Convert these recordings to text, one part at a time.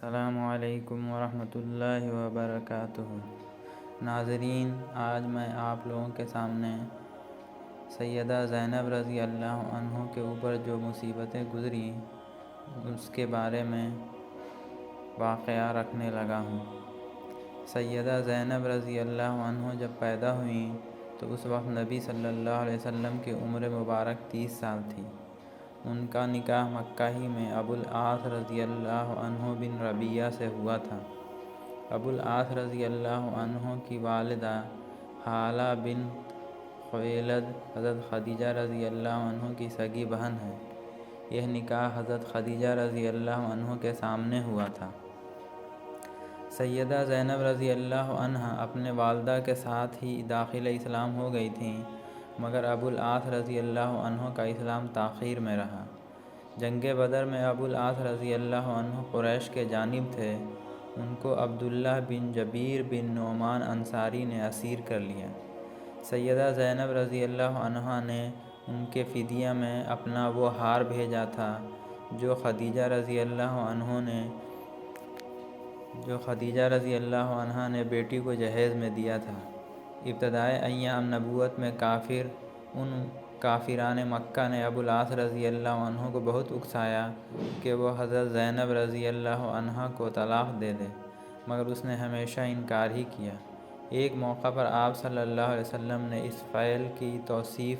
السلام علیکم ورحمۃ اللہ وبرکاتہ۔ ناظرین، آج میں آپ لوگوں کے سامنے سیدہ زینب رضی اللہ عنہ کے اوپر جو مصیبتیں گزریں اس کے بارے میں واقعہ رکھنے لگا ہوں۔ سیدہ زینب رضی اللہ عنہ جب پیدا ہوئیں تو اس وقت نبی صلی اللہ علیہ وسلم کی عمر مبارک 30 سال تھی۔ ان کا نکاح مکہ ہی میں ابو العاص رضی اللہ عنہ بن ربیعہ سے ہوا تھا۔ ابو العاص رضی اللہ عنہ کی والدہ ہالہ بنت خویلد حضرت خدیجہ رضی اللہ عنہ کی سگی بہن ہے۔ یہ نکاح حضرت خدیجہ رضی اللہ عنہ کے سامنے ہوا تھا۔ سیدہ زینب رضی اللہ عنہ اپنے والدہ کے ساتھ ہی داخل اسلام ہو گئی تھیں، مگر ابو العاص رضی اللہ عنہ کا اسلام تاخیر میں رہا۔ جنگ بدر میں ابو العاص رضی اللہ عنہ قریش کے جانب تھے۔ ان کو عبداللہ بن جبیر بن نعمان انصاری نے اسیر کر لیا۔ سیدہ زینب رضی اللہ عنہ نے ان کے فدیہ میں اپنا وہ ہار بھیجا تھا جو خدیجہ رضی اللہ عنہ نے بیٹی کو جہیز میں دیا تھا۔ ابتدائے ایام نبوت میں کافران مکہ نے ابو العاص رضی اللہ عنہ کو بہت اکسایا کہ وہ حضرت زینب رضی اللہ عنہ کو طلاق دے دے، مگر اس نے ہمیشہ انکار ہی کیا۔ ایک موقع پر آپ صلی اللہ علیہ وسلم نے اس فعل کی توصیف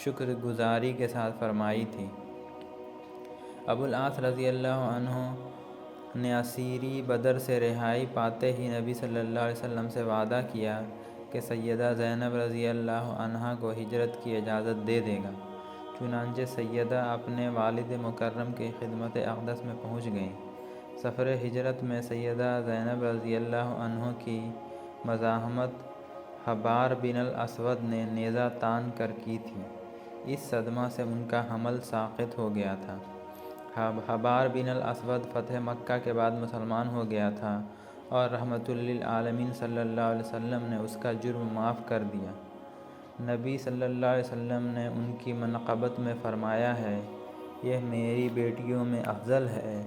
شکر گزاری کے ساتھ فرمائی تھی۔ ابو العاص رضی اللہ عنہ نے اسیری بدر سے رہائی پاتے ہی نبی صلی اللہ علیہ وسلم سے وعدہ کیا کہ سیدہ زینب رضی اللہ عنہ کو ہجرت کی اجازت دے دے گا۔ چنانچہ سیدہ اپنے والد مکرم کی خدمت اقدس میں پہنچ گئیں۔ سفر ہجرت میں سیدہ زینب رضی اللہ عنہ کی مزاحمت حبار بن الاسود نے نیزہ تان کر کی تھی۔ اس صدمہ سے ان کا حمل ساقط ہو گیا تھا۔ حبار بن الاسود فتح مکہ کے بعد مسلمان ہو گیا تھا اور رحمت للعالمین صلی اللہ علیہ وسلم نے اس کا جرم معاف کر دیا۔ نبی صلی اللہ علیہ وسلم نے ان کی منقبت میں فرمایا ہے، یہ میری بیٹیوں میں افضل ہے،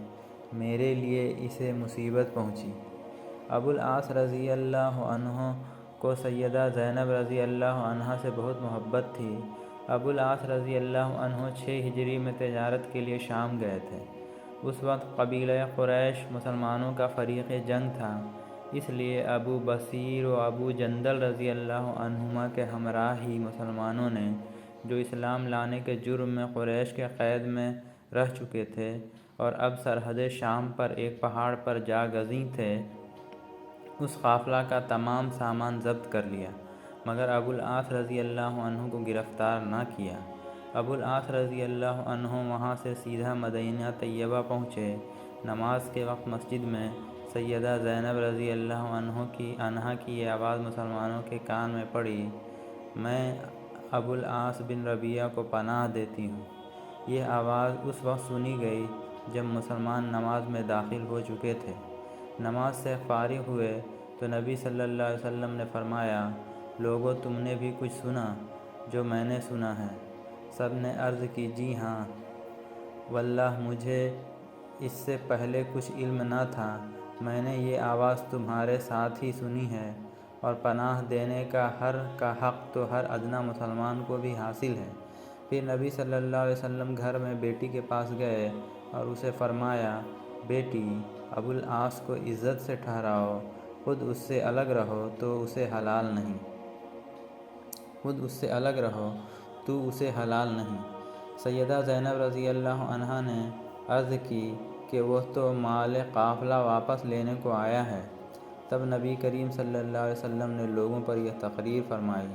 میرے لیے اسے مصیبت پہنچی۔ ابو العاص رضی اللہ عنہ کو سیدہ زینب رضی اللہ عنہ سے بہت محبت تھی۔ ابو العاص رضی اللہ عنہ 6 ہجری میں تجارت کے لیے شام گئے تھے۔ اس وقت قبیلہ قریش مسلمانوں کا فریق جنگ تھا، اس لیے ابو بصیر و ابو جندل رضی اللہ عنہما کے ہمراہ ہی مسلمانوں نے، جو اسلام لانے کے جرم میں قریش کے قید میں رہ چکے تھے اور اب سرحد شام پر ایک پہاڑ پر جا گزین تھے، اس قافلہ کا تمام سامان ضبط کر لیا، مگر ابو العاص رضی اللہ عنہ کو گرفتار نہ کیا۔ ابو العاص رضی اللہ عنہ وہاں سے سیدھا مدینہ طیبہ پہنچے۔ نماز کے وقت مسجد میں سیدہ زینب رضی اللہ عنہ کی یہ آواز مسلمانوں کے کان میں پڑی، میں ابو العاص بن ربیعہ کو پناہ دیتی ہوں۔ یہ آواز اس وقت سنی گئی جب مسلمان نماز میں داخل ہو چکے تھے۔ نماز سے فارغ ہوئے تو نبی صلی اللہ علیہ وسلم نے فرمایا، لوگو تم نے بھی کچھ سنا جو میں نے سنا ہے؟ سب نے عرض کی، جی ہاں، واللہ مجھے اس سے پہلے کچھ علم نہ تھا، میں نے یہ آواز تمہارے ساتھ ہی سنی ہے، اور پناہ دینے کا حق تو ہر ادنیٰ مسلمان کو بھی حاصل ہے۔ پھر نبی صلی اللہ علیہ وسلم گھر میں بیٹی کے پاس گئے اور اسے فرمایا، بیٹی، ابو العاص کو عزت سے ٹھہراؤ، خود اس سے الگ رہو تو اسے حلال نہیں۔ سیدہ زینب رضی اللہ عنہ نے عرض کی کہ وہ تو مال قافلہ واپس لینے کو آیا ہے۔ تب نبی کریم صلی اللہ علیہ وسلم نے لوگوں پر یہ تقریر فرمائی،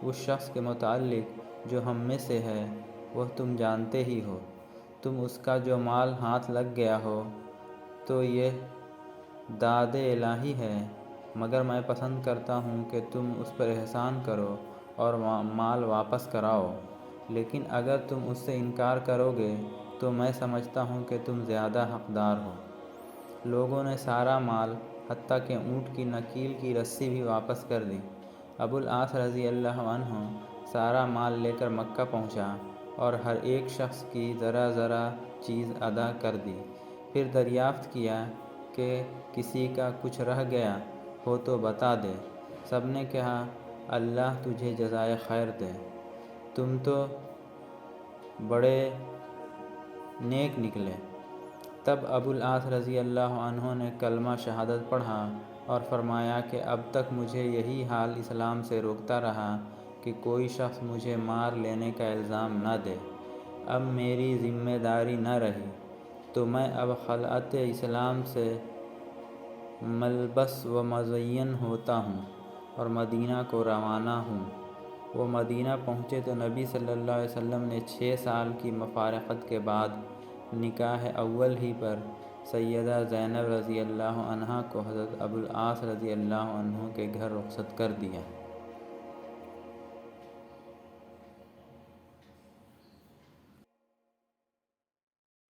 اس شخص کے متعلق جو ہم میں سے ہے وہ تم جانتے ہی ہو، تم اس کا جو مال ہاتھ لگ گیا ہو تو یہ داد الہی ہے، مگر میں پسند کرتا ہوں کہ تم اس پر احسان کرو اور مال واپس کراؤ، لیکن اگر تم اس سے انکار کرو گے تو میں سمجھتا ہوں کہ تم زیادہ حقدار ہو۔ لوگوں نے سارا مال حتیٰ کہ اونٹ کی نکیل کی رسی بھی واپس کر دی۔ ابو العاص رضی اللہ عنہ سارا مال لے کر مکہ پہنچا اور ہر ایک شخص کی ذرا ذرا چیز ادا کر دی۔ پھر دریافت کیا کہ کسی کا کچھ رہ گیا ہو تو بتا دے۔ سب نے کہا اللہ تجھے جزائے خیر دے، تم تو بڑے نیک نکلے۔ تب ابو العاص رضی اللہ عنہ نے کلمہ شہادت پڑھا اور فرمایا کہ اب تک مجھے یہی حال اسلام سے روکتا رہا کہ کوئی شخص مجھے مار لینے کا الزام نہ دے۔ اب میری ذمہ داری نہ رہی تو میں اب خلعت اسلام سے ملبس و مزین ہوتا ہوں اور مدینہ کو روانہ ہوں۔ وہ مدینہ پہنچے تو نبی صلی اللہ علیہ وسلم نے 6 سال کی مفارقت کے بعد نکاح اول ہی پر سیدہ زینب رضی اللہ عنہا کو حضرت ابو العاص رضی اللہ عنہ کے گھر رخصت کر دیا۔